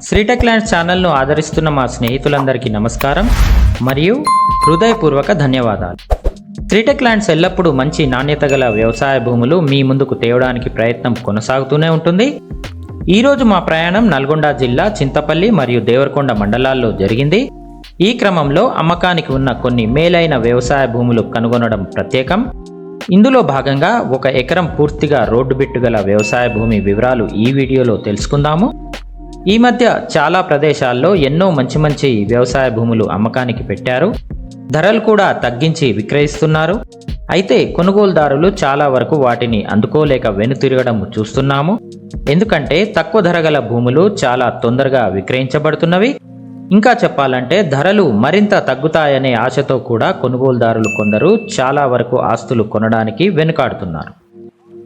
Sritech lands ఛానల్ను ఆదరిస్తున్న మా స్నేహితులందరికీ నమస్కారం మరియు హృదయపూర్వక ధన్యవాదాలు. శ్రీటెక్ ల్యాండ్స్ ఎల్లప్పుడూ మంచి నాణ్యత గల వ్యవసాయ భూములు మీ ముందుకు తేవడానికి ప్రయత్నం కొనసాగుతూనే ఉంటుంది. ఈరోజు మా ప్రయాణం నల్గొండ జిల్లా చింతపల్లి మరియు దేవరకొండ మండలాల్లో జరిగింది. ఈ క్రమంలో అమ్మకానికి ఉన్న కొన్ని మేలైన వ్యవసాయ భూములు కనుగొనడం ప్రత్యేకం. ఇందులో భాగంగా 1 ఎకరం పూర్తిగా రోడ్డు బిట్టు గల వ్యవసాయ భూమి వివరాలు ఈ వీడియోలో తెలుసుకుందాము. ఈ మధ్య చాలా ప్రదేశాల్లో ఎన్నో మంచి వ్యవసాయ భూములు అమ్మకానికి పెట్టారు. ధరలు కూడా తగ్గించి విక్రయిస్తున్నారు. అయితే కొనుగోలుదారులు చాలా వరకు వాటిని అందుకోలేక వెనుతిరగడం చూస్తున్నాము. ఎందుకంటే తక్కువ ధర గల భూములు చాలా తొందరగా విక్రయించబడుతున్నవి. ఇంకా చెప్పాలంటే ధరలు మరింత తగ్గుతాయనే ఆశతో కూడా కొనుగోలుదారులు కొందరు చాలా వరకు ఆస్తులు కొనడానికి వెనుకాడుతున్నారు.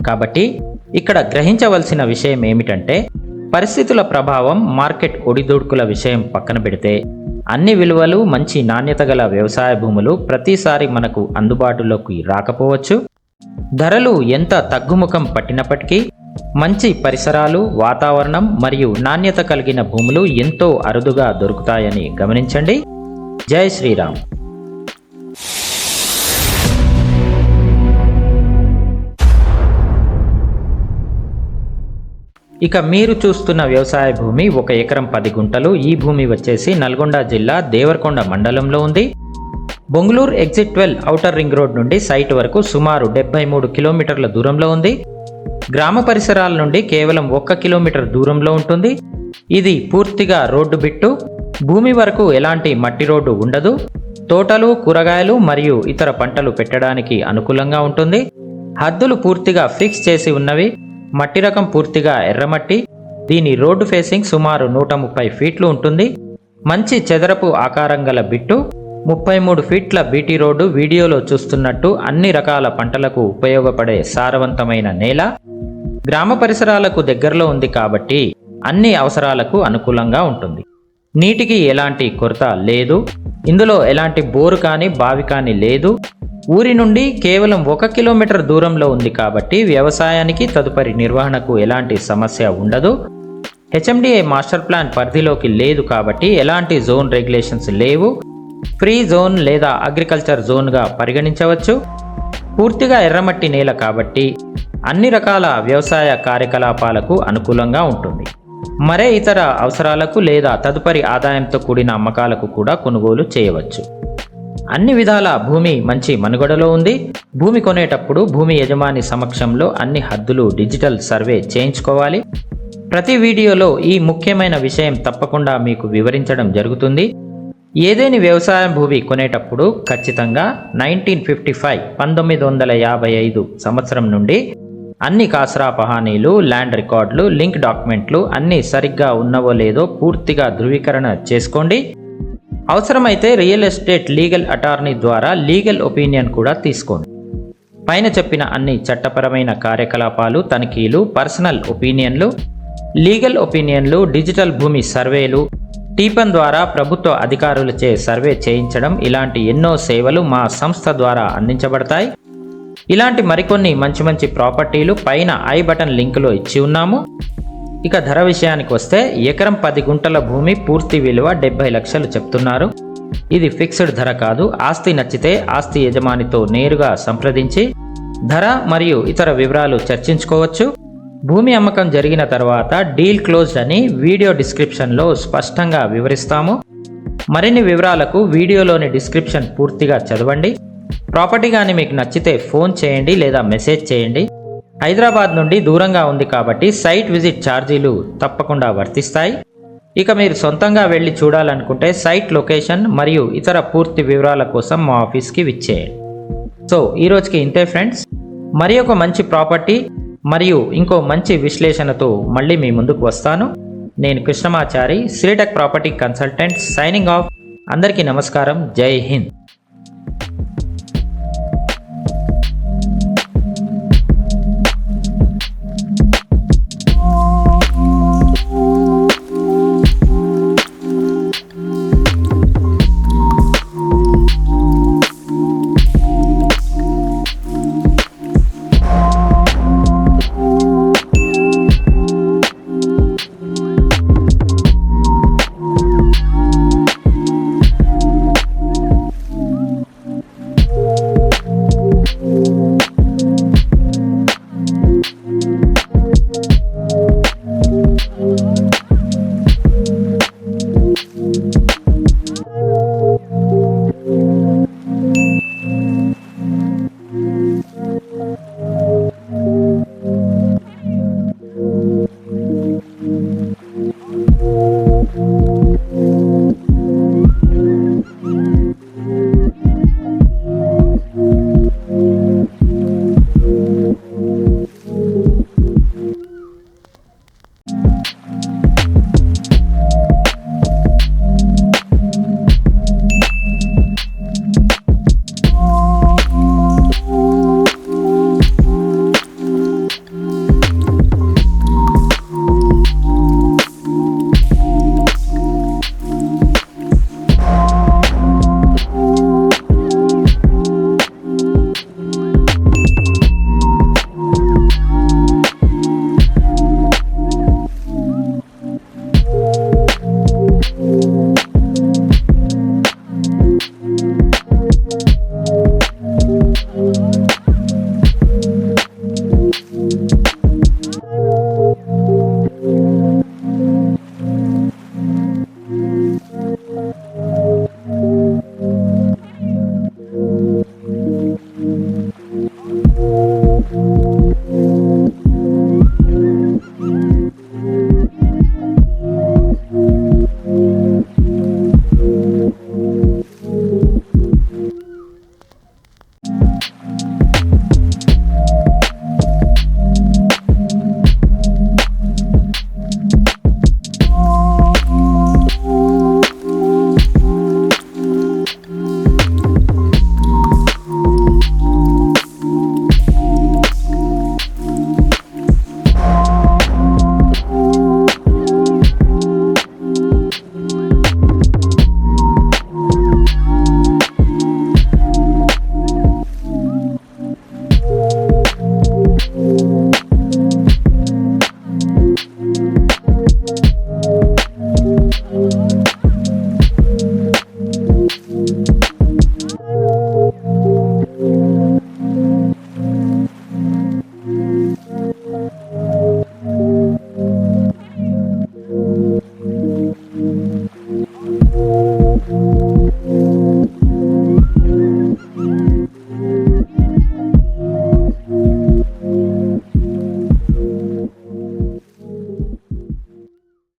కాబట్టి ఇక్కడ గ్రహించవలసిన విషయం ఏమిటంటే, పరిస్థితుల ప్రభావం, మార్కెట్ ఒడిదుడుకుల విషయం పక్కన పెడితే అన్ని విలువలు మంచి నాణ్యత గల వ్యవసాయ భూములు ప్రతిసారి మనకు అందుబాటులోకి రాకపోవచ్చు. ధరలు ఎంత తగ్గుముఖం పట్టినప్పటికీ మంచి పరిసరాలు, వాతావరణం మరియు నాణ్యత కలిగిన భూములు ఎంతో అరుదుగా దొరుకుతాయని గమనించండి. జై శ్రీరామ్. ఇక మీరు చూస్తున్న వ్యవసాయ భూమి 1 ఎకరం 10 గుంటలు. ఈ భూమి వచ్చేసి నల్గొండ జిల్లా దేవరకొండ మండలంలో ఉంది. Bongulur exit 12 outer ring road నుండి సైట్ వరకు సుమారు 73 కిలోమీటర్ల దూరంలో ఉంది. గ్రామ పరిసరాల నుండి కేవలం 1 కిలోమీటర్ దూరంలో ఉంటుంది. ఇది పూర్తిగా రోడ్డు బిట్టు. భూమి వరకు ఎలాంటి మట్టి రోడ్డు ఉండదు. తోటలు, కూరగాయలు మరియు ఇతర పంటలు పెట్టడానికి అనుకూలంగా ఉంటుంది. హద్దులు పూర్తిగా ఫిక్స్ చేసి ఉన్నవి. మట్టి రకం పూర్తిగా ఎర్రమట్టి. దీని రోడ్డు ఫేసింగ్ సుమారు 130 ఫీట్లు ఉంటుంది. మంచి చదరపు ఆకారం గల బిట్టు. 33 ఫీట్ల బీటీ రోడ్డు. వీడియోలో చూస్తున్నట్టు అన్ని రకాల పంటలకు ఉపయోగపడే సారవంతమైన నేల. గ్రామ పరిసరాలకు దగ్గరలో ఉంది కాబట్టి అన్ని అవసరాలకు అనుకూలంగా ఉంటుంది. నీటికి ఎలాంటి కొరత లేదు. ఇందులో ఎలాంటి బోరు కానీ బావి కానీ లేదు. ఊరి నుండి కేవలం 1 కిలోమీటర్ దూరంలో ఉంది కాబట్టి వ్యవసాయానికి తదుపరి నిర్వహణకు ఎలాంటి సమస్య ఉండదు. హెచ్ఎండిఏ మాస్టర్ ప్లాన్ పరిధిలోకి లేదు కాబట్టి ఎలాంటి జోన్ రెగ్యులేషన్స్ లేవు. ఫ్రీ జోన్ లేదా అగ్రికల్చర్ జోన్గా పరిగణించవచ్చు. పూర్తిగా ఎర్రమట్టి నేల కాబట్టి అన్ని రకాల వ్యవసాయ కార్యకలాపాలకు అనుకూలంగా ఉంటుంది. మరే ఇతర అవసరాలకు లేదా తదుపరి ఆదాయంతో కూడిన అమ్మకాలకు కూడా కొనుగోలు చేయవచ్చు. అన్ని విధాల భూమి మంచి మనుగడలో ఉంది. భూమి కొనేటప్పుడు భూమి యజమాని సమక్షంలో అన్ని హద్దులు డిజిటల్ సర్వే చేయించుకోవాలి. ప్రతి వీడియోలో ఈ ముఖ్యమైన విషయం తప్పకుండా మీకు వివరించడం జరుగుతుంది. ఏదేని వ్యవసాయ భూమి కొనేటప్పుడు ఖచ్చితంగా 1955 సంవత్సరం నుండి అన్ని కాసరా పహానీలు, ల్యాండ్ రికార్డులు, లింక్ డాక్యుమెంట్లు అన్నీ సరిగ్గా ఉన్నవో లేదో పూర్తిగా ధృవీకరణ చేసుకోండి. అవసరమైతే రియల్ ఎస్టేట్ లీగల్ అటార్నీ ద్వారా లీగల్ ఒపీనియన్ కూడా తీసుకోండి. పైన చెప్పిన అన్ని చట్టపరమైన కార్యకలాపాలు, తనిఖీలు, పర్సనల్ ఒపీనియన్లు, లీగల్ ఒపీనియన్లు, డిజిటల్ భూమి సర్వేలు, టీపన్ ద్వారా ప్రభుత్వ అధికారులచే సర్వే చేయించడం, ఇలాంటి ఎన్నో సేవలు మా సంస్థ ద్వారా అందించబడతాయి. ఇలాంటి మరికొన్ని మంచి ప్రాపర్టీలు పైన ఐ బటన్ లింకులో ఇచ్చి ఉన్నాము. ఇక ధర విషయానికి వస్తే ఎకరం 10 గుంటల భూమి పూర్తి విలువ 70 లక్షలు చెప్తున్నారు. ఇది ఫిక్స్డ్ ధర కాదు. ఆస్తి నచ్చితే ఆస్తి యజమానితో నేరుగా సంప్రదించి ధర మరియు ఇతర వివరాలు చర్చించుకోవచ్చు. భూమి అమ్మకం జరిగిన తర్వాత డీల్ క్లోజ్డ్ అని వీడియో డిస్క్రిప్షన్లో స్పష్టంగా వివరిస్తాము. మరిన్ని వివరాలకు వీడియోలోని డిస్క్రిప్షన్ పూర్తిగా చదవండి. ప్రాపర్టీ కానీ మీకు నచ్చితే ఫోన్ చేయండి లేదా మెసేజ్ చేయండి. హైదరాబాద్ నుండి దూరంగా ఉంది కాబట్టి సైట్ విజిట్ ఛార్జీలు తప్పకుండా వర్తిస్తాయి. ఇక మీరు సొంతంగా వెళ్ళి చూడాలనుకుంటే సైట్ లొకేషన్ మరియు ఇతర పూర్తి వివరాల కోసం మా ఆఫీస్కి విచ్చేయండి. సో ఈరోజుకి ఇంతే ఫ్రెండ్స్. మరి ఒక మంచి ప్రాపర్టీ మరియు ఇంకో మంచి విశ్లేషణతో మళ్ళీ మీ ముందుకు వస్తాను. నేను Krishnamachari, Sritech property consultant, signing off. అందరికీ నమస్కారం. జై హింద్.